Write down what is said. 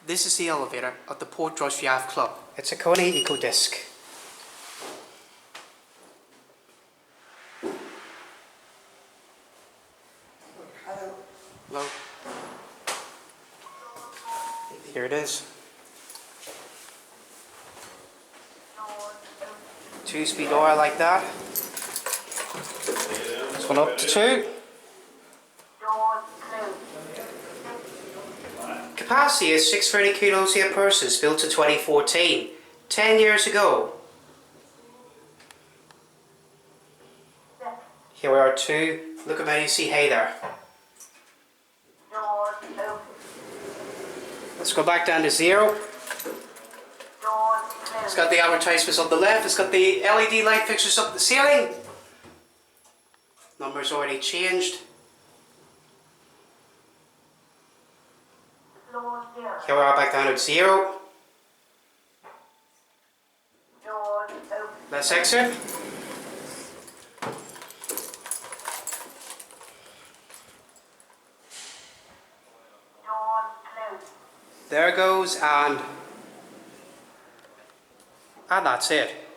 This is the elevator at the Portrush Yacht Club. It's a Kone EcoDisc. Hello. Here it is. 2-speed door like that. It's gone up to 2. Capacity is 630 kilos here persons, built in 2014, 10 years ago. Here we are 2. Look at how you see hay there. Let's go back down to 0. It's got the advertisements on the left, it's got the LED light fixtures up the ceiling. Number's already changed. Here we are back down at 0. Let's exit. There it goes, and that's it.